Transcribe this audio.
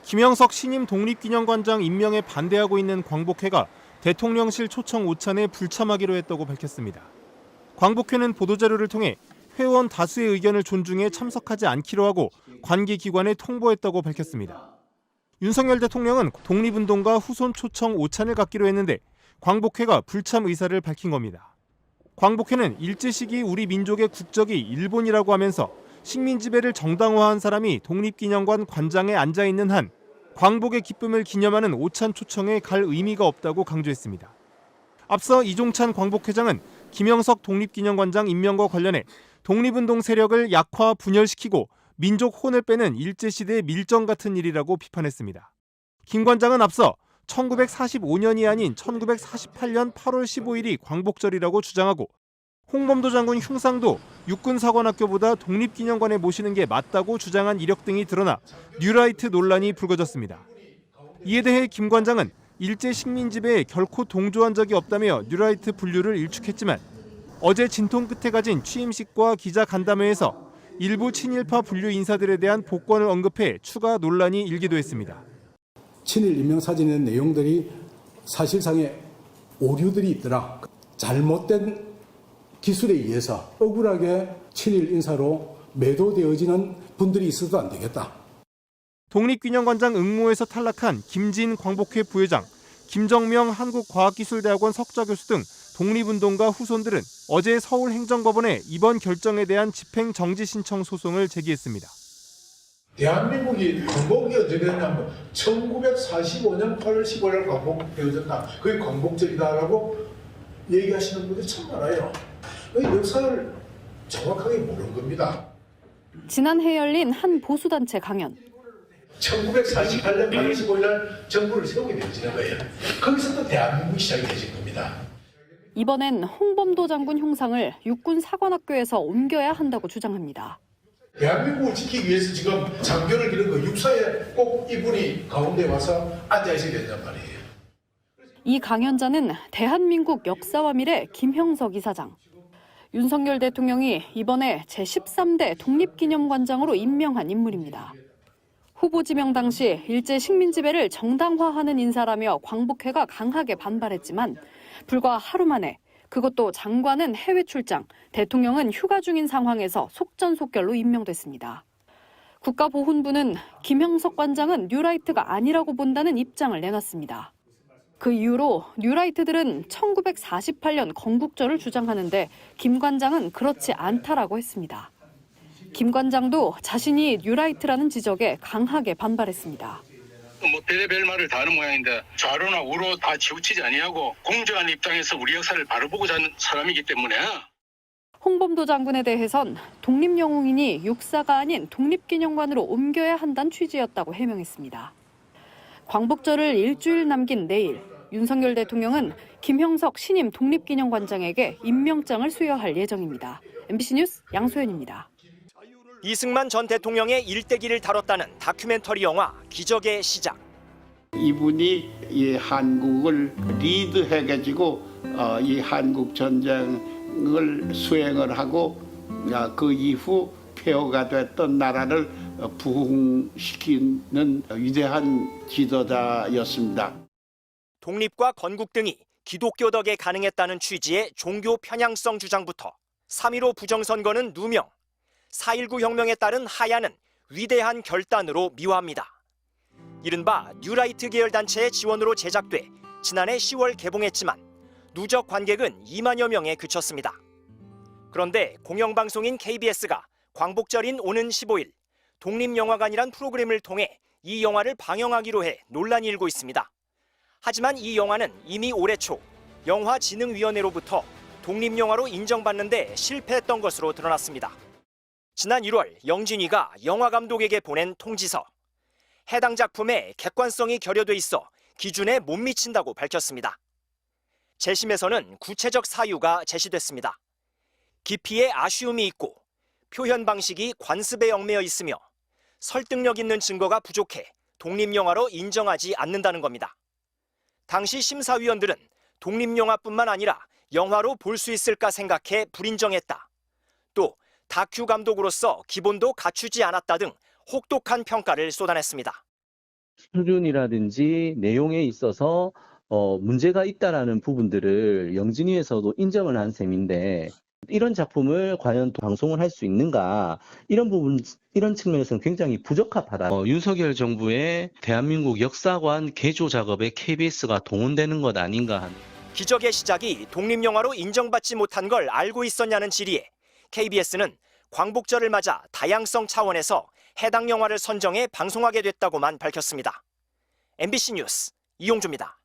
김영석 신임 독립기념관장 임명에 반대하고 있는 광복회가 대통령실 초청 오찬에 불참하기로 했다고 밝혔습니다. 광복회는 보도자료를 통해 회원 다수의 의견을 존중해 참석하지 않기로 하고 관계기관에 통보했다고 밝혔습니다. 윤석열 대통령은 독립운동가 후손 초청 오찬을 갖기로 했는데 광복회가 불참 의사를 밝힌 겁니다. 광복회는 일제 시기 우리 민족의 국적이 일본이라고 하면서 식민 지배를 정당화한 사람이 독립기념관 관장에 앉아 있는 한 광복의 기쁨을 기념하는 오찬 초청에 갈 의미가 없다고 강조했습니다. 앞서 이종찬 광복회장은 김영석 독립기념관장 임명과 관련해 독립운동 세력을 약화 분열시키고 민족 혼을 빼는 일제시대의 밀정 같은 일이라고 비판했습니다. 김 관장은 앞서 1945년이 아닌 1948년 8월 15일이 광복절이라고 주장하고 홍범도 장군 흉상도 육군사관학교보다 독립기념관에 모시는 게 맞다고 주장한 이력 등이 드러나 뉴라이트 논란이 불거졌습니다. 이에 대해 김 관장은 일제 식민 지배에 결코 동조한 적이 없다며 뉴라이트 분류를 일축했지만 어제 진통 끝에 가진 취임식과 기자 간담회에서 일부 친일파 분류 인사들에 대한 복권을 언급해 추가 논란이 일기도 했습니다. 친일 임명 사진의 내용들이 사실상의 오류들이 있더라. 잘못된 기술에 의해서 억울하게 친일 인사로 매도되어지는 분들이 있어도 안 되겠다. 독립기념관장 응모에서 탈락한 김진 광복회 부회장, 김정명 한국과학기술대학원 석좌교수 등 독립운동가 후손들은 어제 서울행정법원에 이번 결정에 대한 집행정지 신청 소송을 제기했습니다. 대한민국이 광복이 언제 됐냐면 1945년 8월 15일 광복되어졌다. 그게 광복절이다라고 얘기하시는 분들이 참 많아요. 역사를 정확하게 모르는 겁니다. 지난해 열린 한 보수단체 강연. 1948년 8월 15일 날 정부를 세우게 되어지는 거예요. 거기서 또 대한민국이 시작이 되어진 겁니다. 이번엔 홍범도 장군 흉상을 육군사관학교에서 옮겨야 한다고 주장합니다. 대한민국을 지키기 위해서 지금 장교를 기른 거 육사에 꼭 이분이 가운데 와서 앉아 있어야 된단 말이에요. 이 강연자는 대한민국 역사와 미래 김형석 이사장. 윤석열 대통령이 이번에 제13대 독립기념관장으로 임명한 인물입니다. 후보 지명 당시 일제 식민 지배를 정당화하는 인사라며 광복회가 강하게 반발했지만 불과 하루 만에 그것도 장관은 해외 출장, 대통령은 휴가 중인 상황에서 속전속결로 임명됐습니다. 국가보훈부는 김형석 관장은 뉴라이트가 아니라고 본다는 입장을 내놨습니다. 그 이후로 뉴라이트들은 1948년 건국절을 주장하는데 김 관장은 그렇지 않다라고 했습니다. 김 관장도 자신이 뉴라이트라는 지적에 강하게 반발했습니다. 별의별 말을 다 하는 모양인데 좌로나 우로 다 치우치지 아니하고 공정한 입장에서 우리 역사를 바로 보고자 하는 사람이기 때문에. 홍범도 장군에 대해선 독립영웅이니 육사가 아닌 독립기념관으로 옮겨야 한다는 취지였다고 해명했습니다. 광복절을 일주일 남긴 내일 윤석열 대통령은 김형석 신임 독립기념관장에게 임명장을 수여할 예정입니다. MBC 뉴스 양소연입니다. 이승만 전 대통령의 일대기를 다뤘다는 다큐멘터리 영화 기적의 시작. 이분이 이 한국을 리드해가지고 이 한국 전쟁을 수행을 하고 그 이후 폐허가 됐던 나라를 부흥시키는 위대한 지도자였습니다. 독립과 건국 등이 기독교 덕에 가능했다는 취지의 종교 편향성 주장부터 3.15 부정선거는 누명, 4.19 혁명에 따른 하야는 위대한 결단으로 미화합니다. 이른바 뉴라이트 계열 단체의 지원으로 제작돼 지난해 10월 개봉했지만 누적 관객은 2만여 명에 그쳤습니다. 그런데 공영방송인 KBS가 광복절인 오는 15일 독립영화관이란 프로그램을 통해 이 영화를 방영하기로 해 논란이 일고 있습니다. 하지만 이 영화는 이미 올해 초 영화진흥위원회로부터 독립영화로 인정받는데 실패했던 것으로 드러났습니다. 지난 1월 영진위가 영화감독에게 보낸 통지서. 해당 작품에 객관성이 결여돼 있어 기준에 못 미친다고 밝혔습니다. 재심에서는 구체적 사유가 제시됐습니다. 깊이에 아쉬움이 있고 표현 방식이 관습에 얽매여 있으며 설득력 있는 증거가 부족해 독립영화로 인정하지 않는다는 겁니다. 당시 심사위원들은 독립영화뿐만 아니라 영화로 볼 수 있을까 생각해 불인정했다. 또 다큐 감독으로서 기본도 갖추지 않았다 등 혹독한 평가를 쏟아냈습니다. 수준이라든지 내용에 있어서 문제가 있다라는 부분들을 영진위에서도 인정을 한 셈인데 이런 작품을 과연 방송을 할 수 있는가 이런 부분 이런 측면에서는 굉장히 부적합하다. 윤석열 정부의 대한민국 역사관 개조 작업에 KBS가 동원되는 것 아닌가 하는. 기적의 시작이 독립영화로 인정받지 못한 걸 알고 있었냐는 질의에 KBS는 광복절을 맞아 다양성 차원에서 해당 영화를 선정해 방송하게 됐다고만 밝혔습니다. MBC 뉴스 이용주입니다.